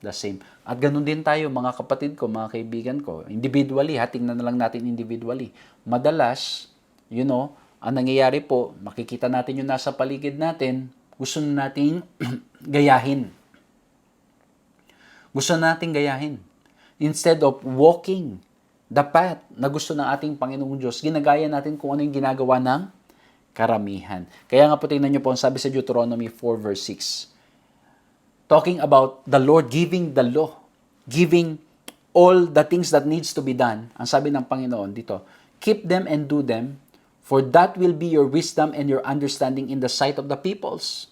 the same. At ganun din tayo, mga kapatid ko, mga kaibigan ko. Individually, tingnan na lang natin individually. Madalas, ang nangyayari po, makikita natin yung nasa paligid natin, gusto nating gayahin. Gusto nating gayahin. Instead of walking the path na gusto ng ating Panginoong Diyos, ginagaya natin kung ano yung ginagawa ng karamihan. Kaya nga po tingnan nyo po, ang sabi sa Deuteronomy 4 verse 6, talking about the Lord giving the law, giving all the things that needs to be done, ang sabi ng Panginoon dito, keep them and do them, for that will be your wisdom and your understanding in the sight of the peoples,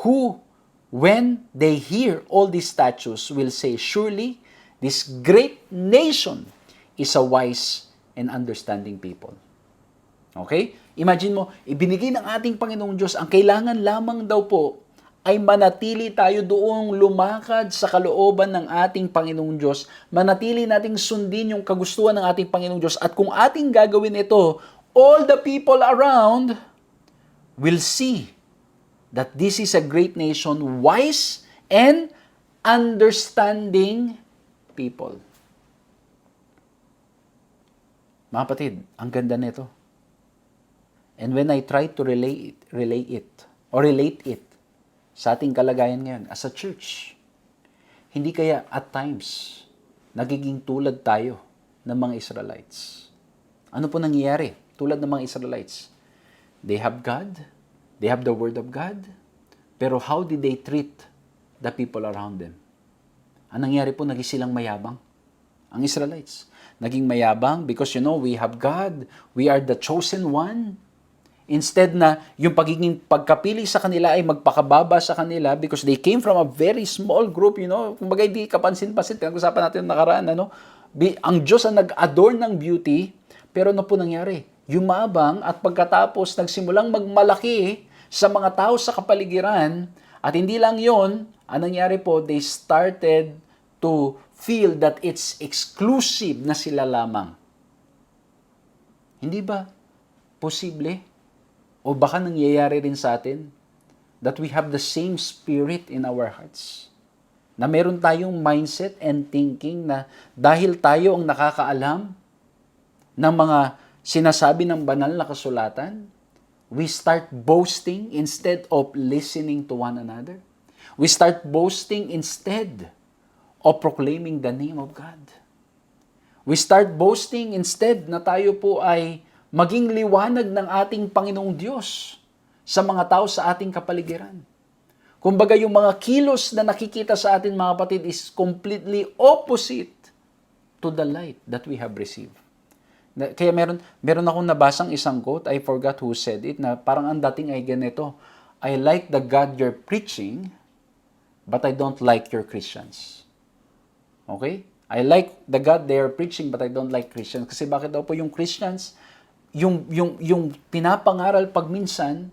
who, when they hear all these statutes, will say, surely, this great nation is a wise and understanding people. Okay? Imagine mo, ibinigay ng ating Panginoong Diyos, ang kailangan lamang daw po ay manatili tayo doong lumakad sa kalooban ng ating Panginoong Diyos, manatili nating sundin yung kagustuhan ng ating Panginoong Diyos, at kung ating gagawin ito, all the people around will see that this is a great nation, wise and understanding people. Mga kapatid, ang ganda nito. And when I try to relate it sa ating kalagayan ngayon as a church, hindi kaya at times nagiging tulad tayo ng mga Israelites? Ano po nangyayari? Tulad ng mga Israelites. They have God, they have the Word of God, pero how did they treat the people around them? Ang nangyari po, naging silang mayabang. Ang Israelites. Naging mayabang because we have God, we are the chosen one. Instead na yung pagiging pagkapili sa kanila ay magpakababa sa kanila because they came from a very small group, Kumbaga hindi kapansin-pansin, pinag-usapan natin nakaraan, Ang Diyos ang nag-adorn ng beauty, pero ano po nangyari? Yumabang at pagkatapos nagsimulang magmalaki sa mga tao sa kapaligiran, at hindi lang yon, ang nangyari po, they started to feel that it's exclusive na sila lamang. Hindi ba posible? O baka nangyayari rin sa atin that we have the same spirit in our hearts? Na meron tayong mindset and thinking na dahil tayo ang nakakaalam ng mga sinasabi ng banal na kasulatan, we start boasting instead of listening to one another. We start boasting instead of proclaiming the name of God. We start boasting instead na tayo po ay maging liwanag ng ating Panginoong Diyos sa mga tao sa ating kapaligiran. Kumbaga yung mga kilos na nakikita sa atin, mga kapatid, is completely opposite to the light that we have received. Kaya meron akong nabasang isang quote, I forgot who said it, na parang ang dating ay ganito, I like the God you're preaching, but I don't like your Christians. Okay? I like the God they are preaching, but I don't like Christians. Kasi bakit daw po yung Christians, yung pinapangaral pagminsan,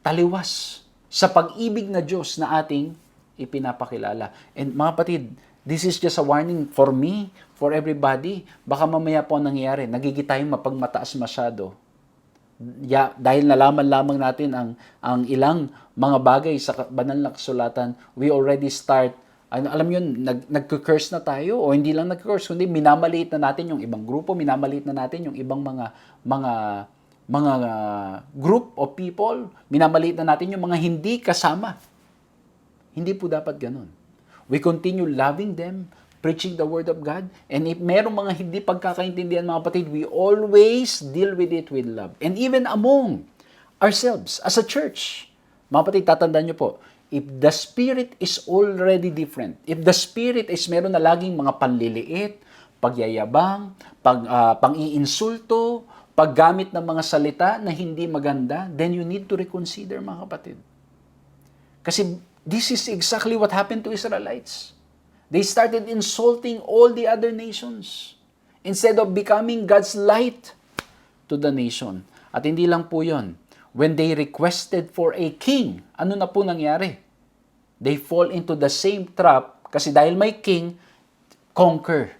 taliwas sa pag-ibig na Diyos na ating ipinapakilala. And mga kapatid, this is just a warning for me, for everybody. Baka mamaya po ang nangyayari, nagiging tayong mapagmataas masyado. Dahil nalaman lamang natin ang ilang mga bagay sa banal na kasulatan, we already start, alam yun, nag-curse na tayo, o hindi lang nag-curse, kundi minamaliit na natin yung ibang grupo, minamaliit na natin yung ibang mga group of people, minamaliit na natin yung mga hindi kasama. Hindi po dapat ganun. We continue loving them, preaching the Word of God, and if merong mga hindi pagkakaintindihan, mga kapatid, we always deal with it with love. And even among ourselves, as a church, mga kapatid, tatandaan nyo po, if the spirit is already different, if the spirit is meron na laging mga panliliit, pagyayabang, pang-iinsulto, paggamit ng mga salita na hindi maganda, then you need to reconsider, mga kapatid. Kasi this is exactly what happened to Israelites. They started insulting all the other nations instead of becoming God's light to the nation. At hindi lang po yun. When they requested for a king, ano na po nangyari? They fall into the same trap kasi dahil may king, conquer.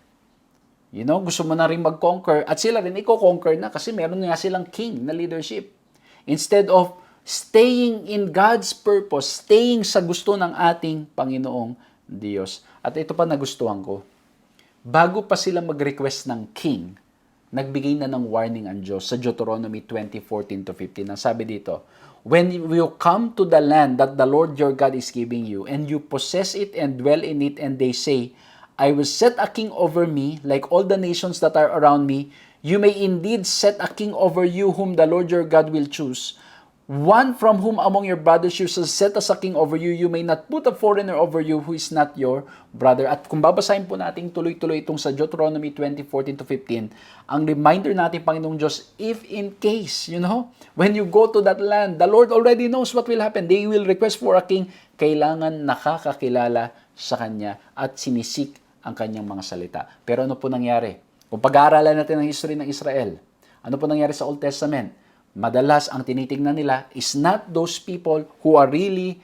You know, gusto mo na rin mag-conquer at sila rin i-conquer na kasi meron nga silang king na leadership. Instead of staying in God's purpose, staying sa gusto ng ating Panginoong Diyos. At ito pa nagustuhan ko. Bago pa sila mag-request ng king, nagbigay na ng warning ang Diyos sa Deuteronomy 20:14-15. Ang sabi dito, when you come to the land that the Lord your God is giving you, and you possess it and dwell in it, and they say, I will set a king over me, like all the nations that are around me, you may indeed set a king over you whom the Lord your God will choose. One from whom among your brothers you shall set as a king over you. You may not put a foreigner over you who is not your brother. At kung babasahin po natin tuloy-tuloy itong sa Deuteronomy 20:14-15, ang reminder natin, Panginoong Diyos, if in case, when you go to that land, the Lord already knows what will happen. They will request for a king. Kailangan nakakakilala sa Kanya at sinisik ang Kanyang mga salita. Pero ano po nangyari? Kung pag-aaralan natin ang history ng Israel, ano po nangyari sa Old Testament? Madalas ang tinitingnan nila is not those people who are really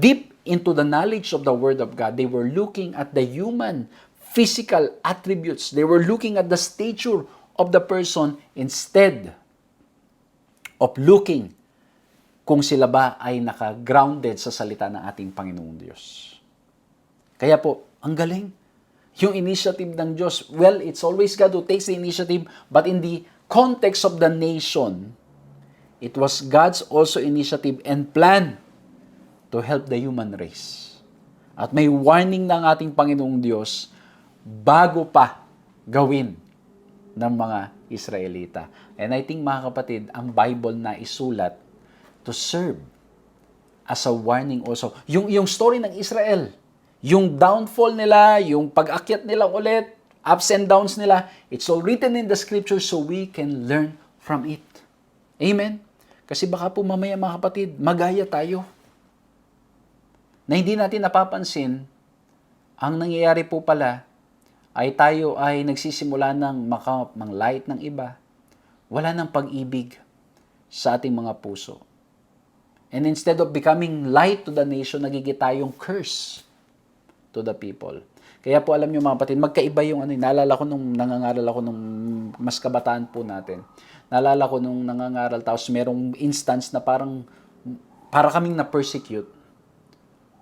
deep into the knowledge of the Word of God. They were looking at the human, physical attributes. They were looking at the stature of the person instead of looking kung sila ba ay naka-grounded sa salita ng ating Panginoong Diyos. Kaya po, ang galing. Yung initiative ng Diyos, well, it's always God who takes the initiative, but in the context of the nation, it was God's also initiative and plan to help the human race. At may warning ng ating Panginoong Diyos bago pa gawin ng mga Israelita. And I think, mga kapatid, ang Bible na isulat to serve as a warning also. Yung story ng Israel, yung downfall nila, yung pag-akyat nila ulit, ups and downs nila, it's all written in the scripture so we can learn from it. Amen? Kasi baka po mamaya, mga kapatid, magaya tayo. Na hindi natin napapansin, ang nangyayari po pala ay tayo ay nagsisimula ng light ng iba. Wala ng pag-ibig sa ating mga puso. And instead of becoming light to the nation, nagiging tayong curse to the people. Kaya po alam niyo, mga kapatid, magkaiba yung naalala ko nung nangangaral ako nung mas kabataan po natin. Naalala ko nung nangangaral tapos merong instance na para kaming na-persecute.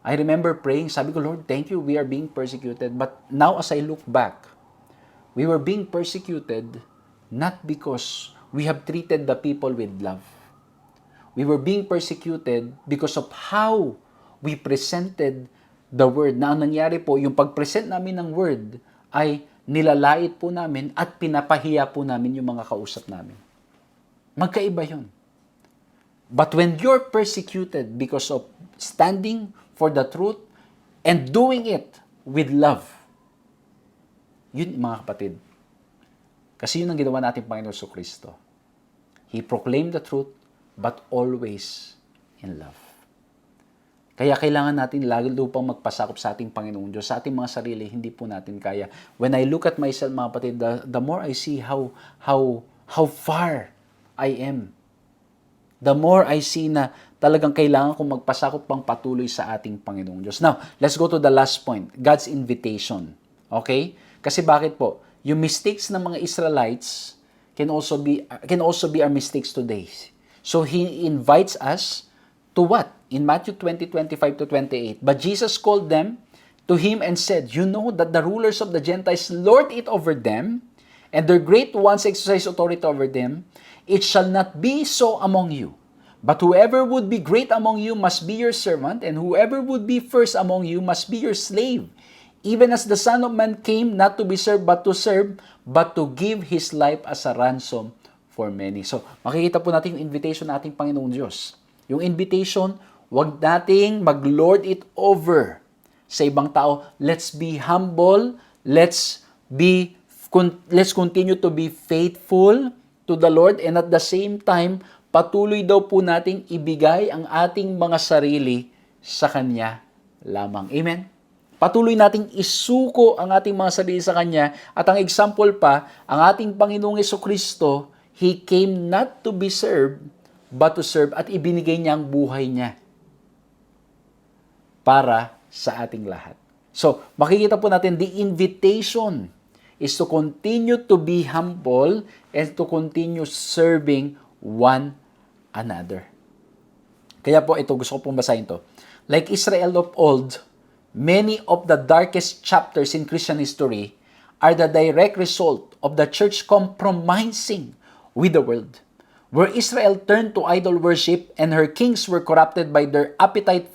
I remember praying, sabi ko, Lord, thank you, we are being persecuted. But now as I look back, we were being persecuted not because we have treated the people with love. We were being persecuted because of how we presented the word. Na ang nangyari po, yung pag-present namin ng word ay nilalait po namin at pinapahiya po namin yung mga kausap namin. Magkaiba yun. But when you're persecuted because of standing for the truth and doing it with love, yun, mga kapatid. Kasi yun ang ginawa natin Panginoon Kristo. He proclaimed the truth but always in love. Kaya kailangan natin lalo pang magpasakop sa ating Panginoong Diyos. Sa ating mga sarili, hindi po natin kaya. When I look at myself, mga kapatid, the more I see how far I am, the more I see na talagang kailangan kong magpasakop pang patuloy sa ating Panginoong Diyos. Now, let's go to the last point, God's invitation. Okay? Kasi bakit po? Yung mistakes ng mga Israelites can also be our mistakes today. So, He invites us to what? In Matthew 20:25-28, but Jesus called them to Him and said, you know that the rulers of the Gentiles lord it over them, and their great ones exercise authority over them. It shall not be so among you. But whoever would be great among you must be your servant, and whoever would be first among you must be your slave. Even as the Son of Man came not to be served, but to serve, but to give His life as a ransom for many. So, makikita po natin yung invitation ng ating Panginoong Diyos. Yung invitation, Wag nating mag-lord it over sa ibang tao. Let's be humble. Let's continue to be faithful to the Lord, and at the same time, patuloy daw po nating ibigay ang ating mga sarili sa Kanya lamang. Amen? Patuloy nating isuko ang ating mga sarili sa Kanya, at ang example pa, ang ating Panginoong Jesucristo, He came not to be served, but to serve, at ibinigay niya ang buhay niya para sa ating lahat. So, makikita po natin, the invitation is to continue to be humble and to continue serving one another. Kaya po ito, gusto ko pong basahin to. Like Israel of old, many of the darkest chapters in Christian history are the direct result of the church compromising with the world. Where Israel turned to idol worship and her kings were corrupted by their appetite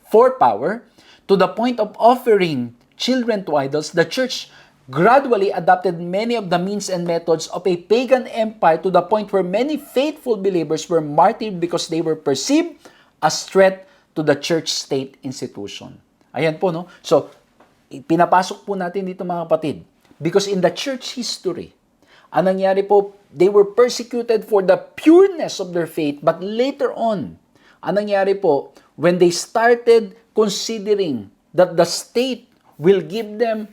for power, to the point of offering children to idols, the church gradually adopted many of the means and methods of a pagan empire, to the point where many faithful believers were martyred because they were perceived as threat to the church-state institution. Ayan po, no? So, pinapasok po natin dito mga kapatid. Because in the church history, ang nangyari po, they were persecuted for the pureness of their faith, but later on, ang nangyari po, when they started considering that the state will give them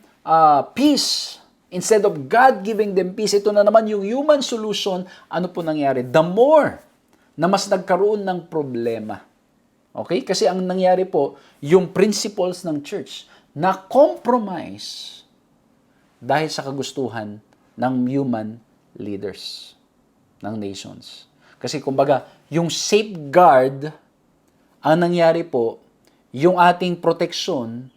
peace, instead of God giving them peace, ito na naman yung human solution, ano po nangyari? The more na mas nagkaroon ng problema. Okay? Kasi ang nangyari po, yung principles ng church na compromise dahil sa kagustuhan ng human leaders ng nations. Kasi kumbaga, yung safeguard, ang nangyari po, yung ating proteksyon,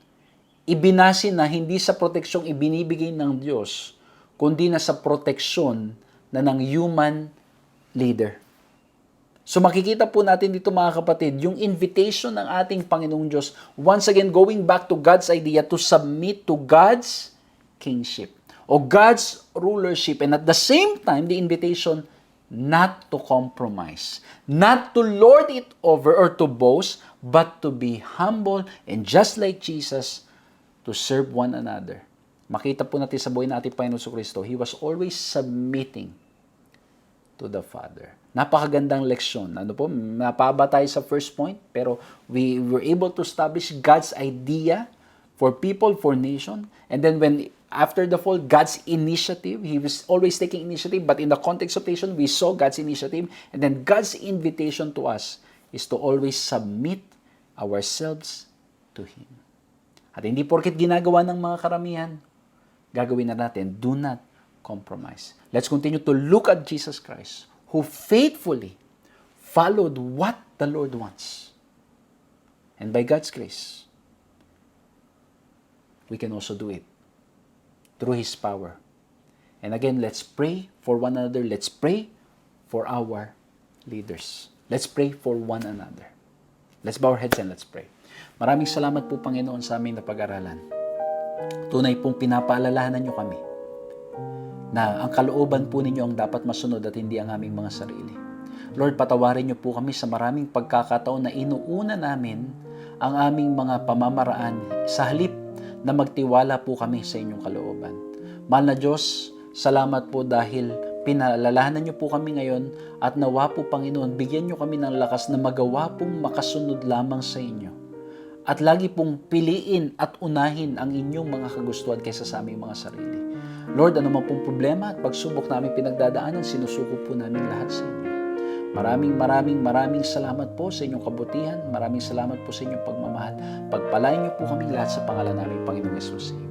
ibinase na hindi sa proteksyong ibinibigay ng Diyos, kundi na sa proteksyon na ng human leader. So makikita po natin dito mga kapatid, yung invitation ng ating Panginoong Diyos, once again going back to God's idea to submit to God's kingship o God's rulership, and at the same time, the invitation not to compromise, not to lord it over or to boast, but to be humble and just like Jesus, to serve one another. Makita po natin sa buhay ng ating Panginoon Jesucristo, He was always submitting to the Father. Napakagandang leksyon. Ano po, napaba tayo sa first point, pero we were able to establish God's idea for people, for nation. And then after the fall, God's initiative, He was always taking initiative, but in the context of nation, we saw God's initiative. And then God's invitation to us is to always submit ourselves to Him. At hindi porket ginagawa ng mga karamihan, gagawin na natin, do not compromise. Let's continue to look at Jesus Christ, who faithfully followed what the Lord wants. And by God's grace, we can also do it through His power. And again, let's pray for one another. Let's pray for our leaders. Let's pray for one another. Let's bow our heads and let's pray. Maraming salamat po, Panginoon, sa aming napag-aralan. Tunay pong pinapaalalahanan niyo kami na ang kalooban po ninyo ang dapat masunod at hindi ang aming mga sarili. Lord, patawarin niyo po kami sa maraming pagkakataon na inuuna namin ang aming mga pamamaraan sa halip na magtiwala po kami sa inyong kalooban. Mahal na Diyos, salamat po dahil pinaalalahanan niyo po kami ngayon at nawa po, Panginoon, bigyan niyo kami ng lakas na magawa pong makasunod lamang sa inyo. At lagi pong piliin at unahin ang inyong mga kagustuhan kaysa sa aming mga sarili. Lord, ano man pong problema at pagsubok namin pinagdadaanan, sinusuko po namin lahat sa inyo. Maraming salamat po sa inyong kabutihan. Maraming salamat po sa inyong pagmamahal. Pagpalain niyo po kami lahat sa pangalan namin, Panginoong Yesus. Amen.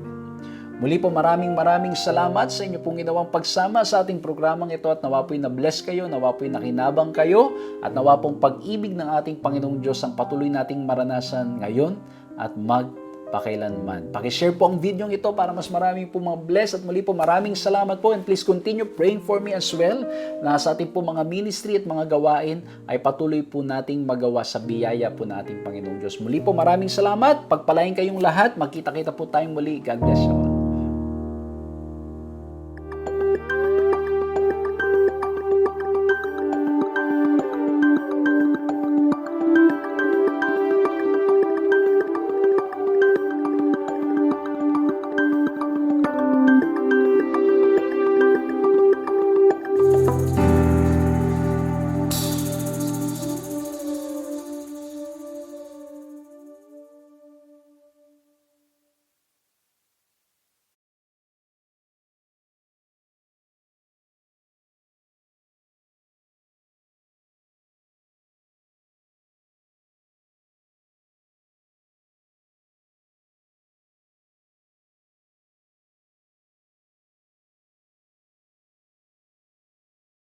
Muli po maraming salamat sa inyo pong ginawang pagsama sa ating programang ito, at nawa po'y na-bless kayo, nawa po'y nakinabang kayo, at nawa pong pag-ibig ng ating Panginoong Diyos ang patuloy nating maranasan ngayon at magpakailanman. Pakishare po ang video ito para mas marami po mga bless, at muli po maraming salamat po, and please continue praying for me as well na sa ating po mga ministry at mga gawain ay patuloy po nating magawa sa biyaya po nating Panginoong Diyos. Muli po maraming salamat, pagpalain kayong lahat, magkita-kita po tayong muli. God bless you.